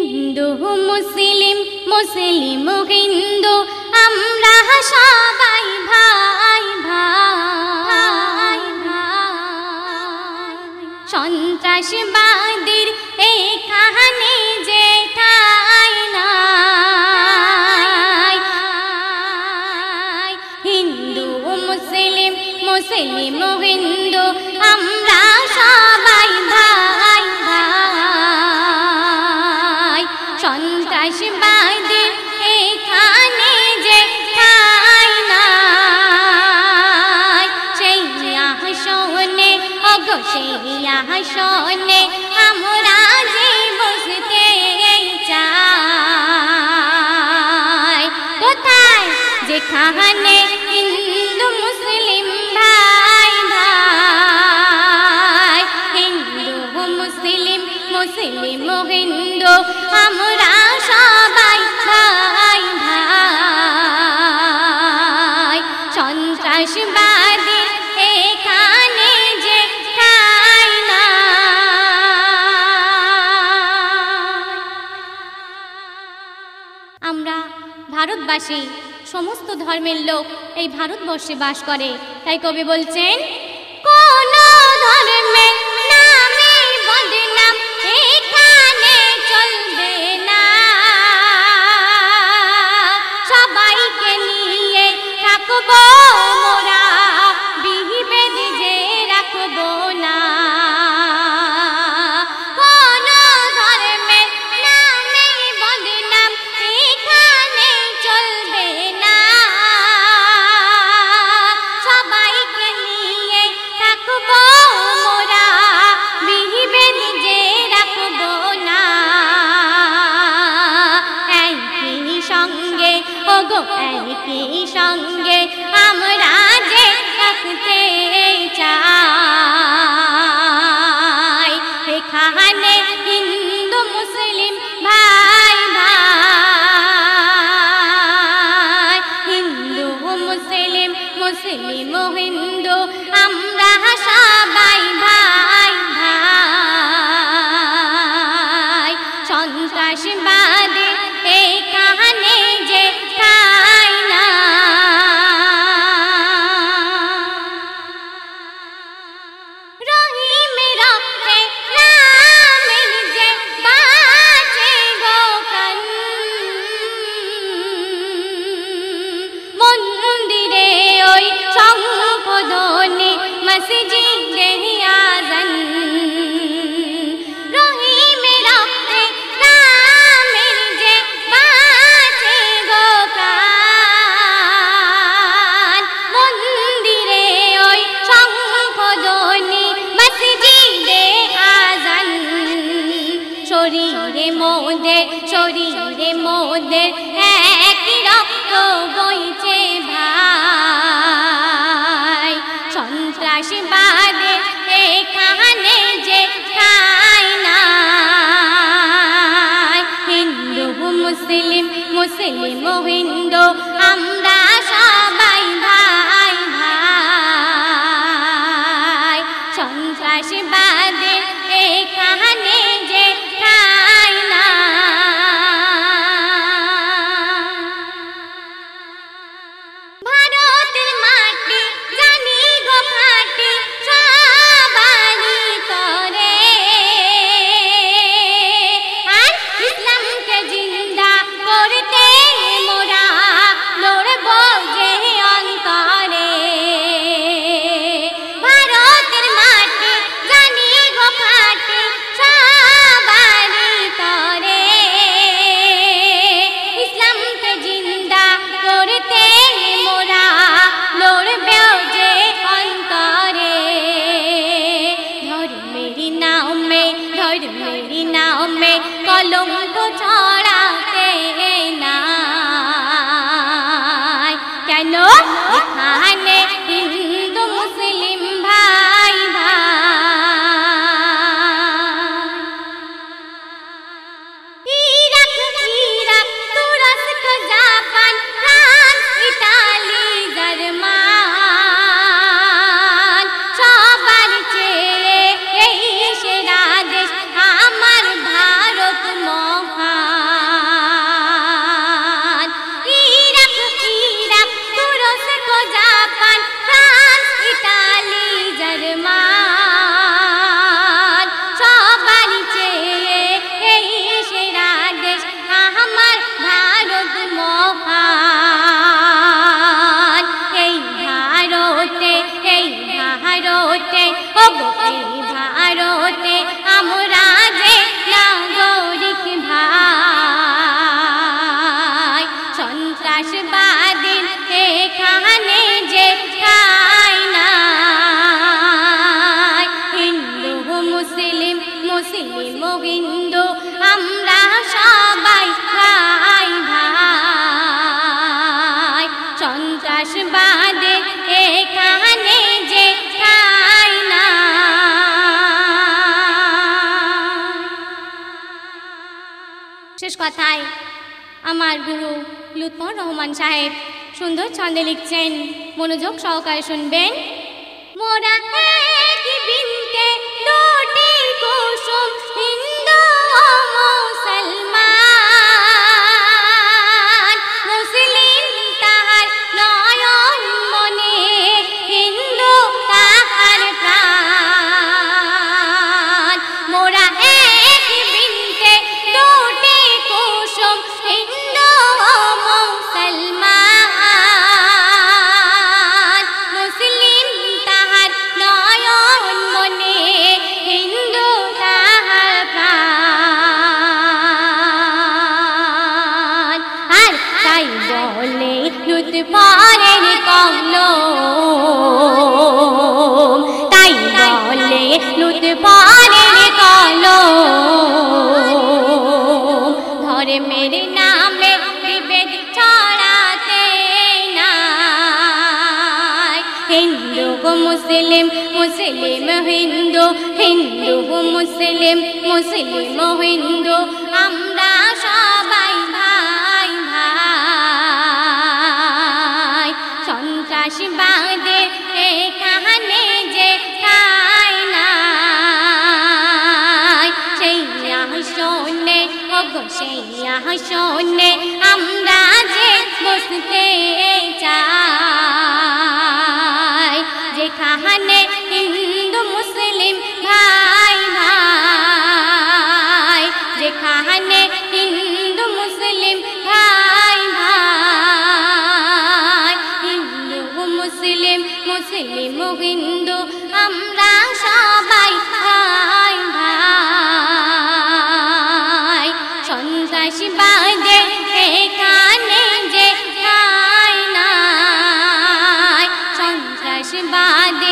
হিন্দু মুসলিম মুসলিম হিন্দু আমরা সবাই ভাই ভাই ভাই। সন্ত্রাসবাদীর এখানে যে ঠাঁই নাই। হিন্দু মুসলিম মুসলিম হিন্দু আমরা সবাই ভাই ভাই। সন্ত্রাসবাদীর এখানে যে ঠাঁই নাই। সেই আসনে ওগো সেই আসনে আমরা যে বসতে চাই। কোথায়? যেখানে হিন্দু মুসলিম ভাই ভাই। হিন্দু মুসলিম মুসলিম হিন্দু আমরা সবাই ভাই ভাই। সন্ত্রাসবাদী এখানে যে ঠাঁই নাই। আমরা ভারতবাসী, সমস্ত ধর্মের লোক এই ভারতবর্ষে বাস করে। তাই কবি বলছেন, কোন ধর্মের নামে বদনাম এখানে চলবে না। সবাইকে নিয়ে থাকবো মোরা, বিভেদ যে রাখবো না। কোন ধর্মের নামে বদনাম এখানে চলবে না। সবাইকে নিয়ে থাকবো মোরা, বিভেদ যে রাখবো না। একই সঙ্গে ওগো একই সঙ্গে আমরা যে থাকতে চাই। এখানে হিন্দু মুসলিম ভাই ভাই। হিন্দু মুসলিম মুসলিম হিন্দু আমরা সবাই ভাই ভাই। সন্ত্রাসবাদী এখানে যে ঠাঁই নাই। রহিম রক্তে রামের যে বাঁচে গো কান। মন্দিরে ওই শঙ্খধ্বনি মসজিদে আযান। রহিম রক্তে রামের যে বাঁচে গো কান। মন্দিরে ওই শঙ্খধ্বনি মসজিদে আযান। শরীরে মোদের একই রক্ত বইছে ভাই। সন্ত্রাসবাদের এখানে যে ঠাঁই নাই। হিন্দু মুসলিম মুসলিম হিন্দু আমরা সবাই ভাই ভাই। সন্ত্রাসবাদের এখানে যে ঠাঁই নাই। ভারতের মাটি জানি গো খাঁটি সবারই করে। আর ইসলামকে জিন্দা করতে মোরা লড়বো যে অন্তরে। ভারতের মাটি জানি গো খাঁটি সবারই করে। ইসলামকে জিন্দা করতে মোরা লড়বো যে অন্তরে। ধর্মের নামে কলঙ্ক ছড়াতে নাই। কেন? এখানে হিন্দু মুসলিম ভাই ভাই। ইরাক তুরস্ক জাপান ফ্রান্স ইটালি জার্মান সবার চেয়ে এই সেরা দেশ আমার ভারত মহান। শেষ কথায় আমার গুরু লুৎফর রহমান সাহেব সুন্দর ছন্দে লিখছেন, মনোযোগ সহকারে শুনবেন। মোরা একই বৃন্তে দুটি কুসুম, হিন্দু ও মুসলমান, মুসলিম তাহার নয়ন মনে, হিন্দু তাহার প্রাণ। মোরা একই বৃন্তে দুটি কুসুম, হিন্দু ও মুসলমান, মুসলিম তাহার নয়ন মনে, হিন্দু তাহার প্রাণ। আর তাই বলে লুৎফরের কলম, তাই বলে লুৎফরের কলম, ধর্মের নামে বিভেদ ছড়াতে নাই। হিন্দু মুসলিম, মুসলিম হিন্দু, হিন্দু মুসলিম, মুসলিম হিন্দু, আমরা সবাই ভাই ভাই। সন্ত্রাসবাদের এখানে যে ঠাঁই নাই, সেই আসনে ওগো সেই আসনে আমরা যে বসতে চাই, যেখানে হিন্দু মুসলিম ভাই ভাই, যেখানে হিন্দু মুসলিম ভাই ভাই, হিন্দু মুসলিম, মুসলিম হিন্দু, আমরা সবাই ভাই ভাই। সন্ত্রাসবাদের এখানে যে ঠাঁই নাই, সন্ত্রাসবাদের